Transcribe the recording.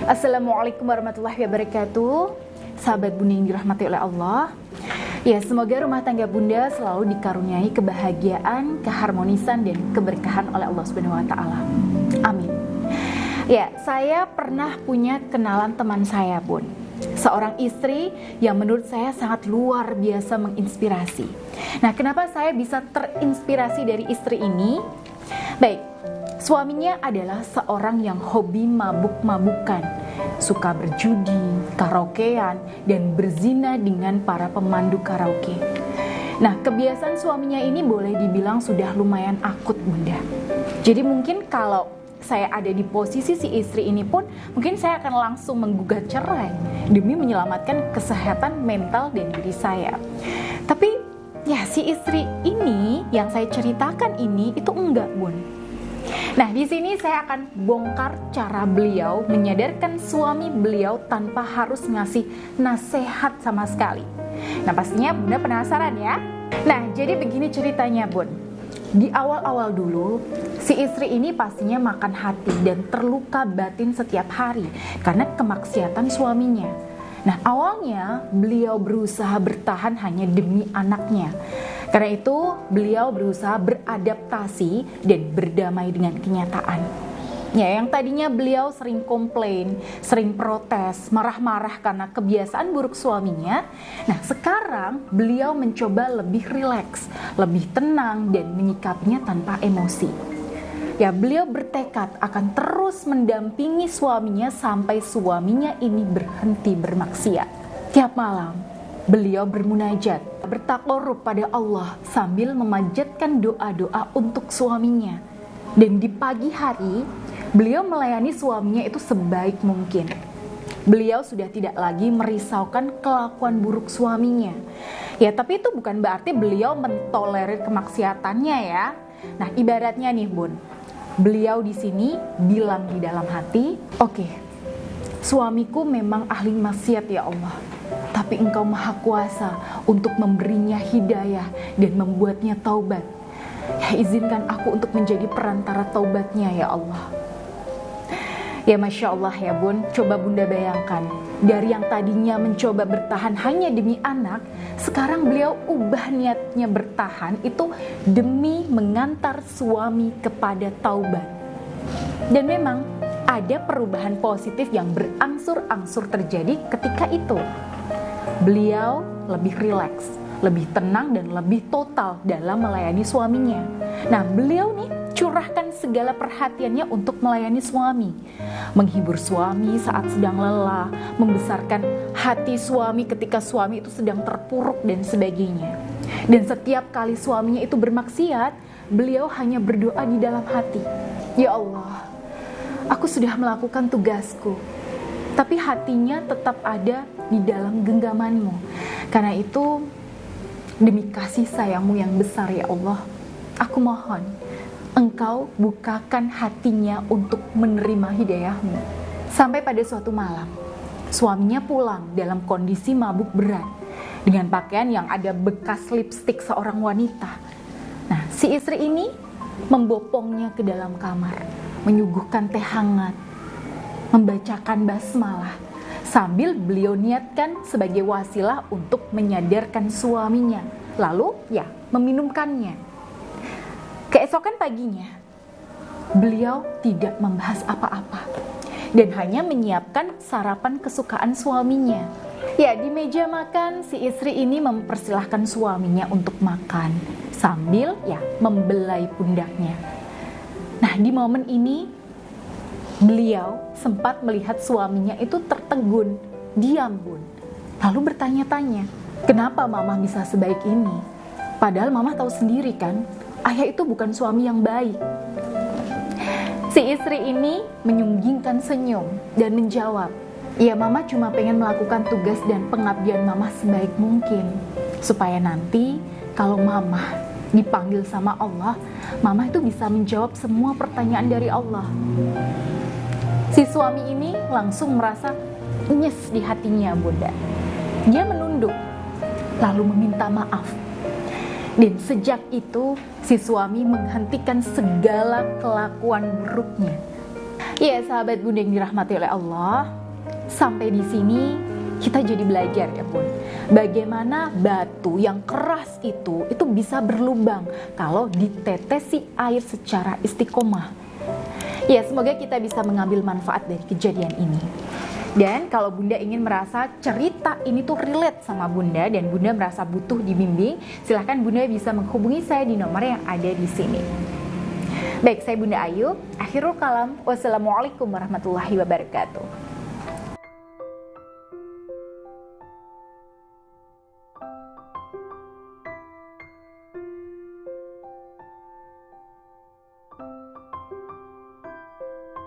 Assalamualaikum warahmatullahi wabarakatuh. Sahabat Bunda yang dirahmati oleh Allah. Ya, semoga rumah tangga Bunda selalu dikaruniai kebahagiaan, keharmonisan, dan keberkahan oleh Allah Subhanahu wa taala. Amin. Ya, saya pernah punya kenalan teman saya, Bun. Seorang istri yang menurut saya sangat luar biasa menginspirasi. Nah, kenapa saya bisa terinspirasi dari istri ini? Baik, suaminya adalah seorang yang hobi mabuk-mabukan, suka berjudi, karaokean, dan berzina dengan para pemandu karaoke. Nah, kebiasaan suaminya ini boleh dibilang sudah lumayan akut, Bunda. Jadi mungkin kalau saya ada di posisi si istri ini pun, mungkin saya akan langsung menggugat cerai demi menyelamatkan kesehatan mental dan diri saya. Tapi ya, si istri ini yang saya ceritakan ini itu enggak, Bun. Nah, di sini saya akan bongkar cara beliau menyadarkan suami beliau tanpa harus ngasih nasihat sama sekali. Nah, pastinya Bunda penasaran ya. Nah, jadi begini ceritanya, Bun. Di awal-awal dulu, si istri ini pastinya makan hati dan terluka batin setiap hari karena kemaksiatan suaminya. Nah, awalnya beliau berusaha bertahan hanya demi anaknya. Karena itu, beliau berusaha beradaptasi dan berdamai dengan kenyataan. Ya, yang tadinya beliau sering komplain, sering protes, marah-marah karena kebiasaan buruk suaminya. Nah, sekarang beliau mencoba lebih rileks, lebih tenang dan menyikapinya tanpa emosi. Ya, beliau bertekad akan terus mendampingi suaminya sampai suaminya ini berhenti bermaksiat. Tiap malam, beliau bermunajat, bertakarub pada Allah sambil memanjatkan doa-doa untuk suaminya. Dan di pagi hari, beliau melayani suaminya itu sebaik mungkin. Beliau sudah tidak lagi merisaukan kelakuan buruk suaminya. Ya, tapi itu bukan berarti beliau mentolerir kemaksiatannya ya. Nah, ibaratnya nih, Bun, beliau di sini bilang di dalam hati, oke, suamiku memang ahli maksiat ya Allah, tapi Engkau Maha Kuasa untuk memberinya hidayah dan membuatnya taubat. Ya, izinkan aku untuk menjadi perantara taubatnya ya Allah. Ya, Masya Allah ya, Bun, coba Bunda bayangkan, dari yang tadinya mencoba bertahan hanya demi anak, sekarang beliau ubah niatnya bertahan itu demi mengantar suami kepada taubat. Dan memang ada perubahan positif yang berangsur-angsur terjadi ketika itu. Beliau lebih rileks, lebih tenang dan lebih total dalam melayani suaminya. Nah, beliau nih curahkan segala perhatiannya untuk melayani suami, menghibur suami saat sedang lelah, membesarkan hati suami ketika suami itu sedang terpuruk dan sebagainya. Dan setiap kali suaminya itu bermaksiat, beliau hanya berdoa di dalam hati, ya Allah, aku sudah melakukan tugasku, tapi hatinya tetap ada di dalam genggaman-Mu. Karena itu, demi kasih sayang-Mu yang besar ya Allah, aku mohon Engkau bukakan hatinya untuk menerima hidayah-Mu. Sampai pada suatu malam, suaminya pulang dalam kondisi mabuk berat dengan pakaian yang ada bekas lipstik seorang wanita. Nah, si istri ini membopongnya ke dalam kamar, menyuguhkan teh hangat, membacakan basmalah, sambil beliau niatkan sebagai wasilah untuk menyadarkan suaminya, lalu ya meminumkannya. Keesokan paginya, beliau tidak membahas apa-apa dan hanya menyiapkan sarapan kesukaan suaminya. Ya, di meja makan si istri ini mempersilahkan suaminya untuk makan sambil ya membelai pundaknya. Nah, di momen ini beliau sempat melihat suaminya itu tertegun, diam, Bun. Lalu bertanya-tanya, kenapa Mama bisa sebaik ini? Padahal Mama tahu sendiri kan, ayah itu bukan suami yang baik. Si istri ini menyunggingkan senyum dan menjawab, ya Mama cuma pengen melakukan tugas dan pengabdian Mama sebaik mungkin, supaya nanti kalau Mama dipanggil sama Allah, Mama itu bisa menjawab semua pertanyaan dari Allah. Si suami ini langsung merasa nyes di hatinya, Bunda. Dia menunduk, lalu meminta maaf. Dan sejak itu, si suami menghentikan segala kelakuan buruknya. Ya, sahabat Bunda yang dirahmati oleh Allah, Sampai di sini kita jadi belajar ya Bun, bagaimana batu yang keras itu bisa berlubang kalau ditetesi air secara istiqomah. Ya, semoga kita bisa mengambil manfaat dari kejadian ini. Dan kalau Bunda ingin merasa cerita ini tuh relate sama Bunda dan Bunda merasa butuh dibimbing, silahkan Bunda bisa menghubungi saya di nomor yang ada di sini. Baik, saya Bunda Ayu. Akhirul kalam. Wassalamualaikum warahmatullahi wabarakatuh.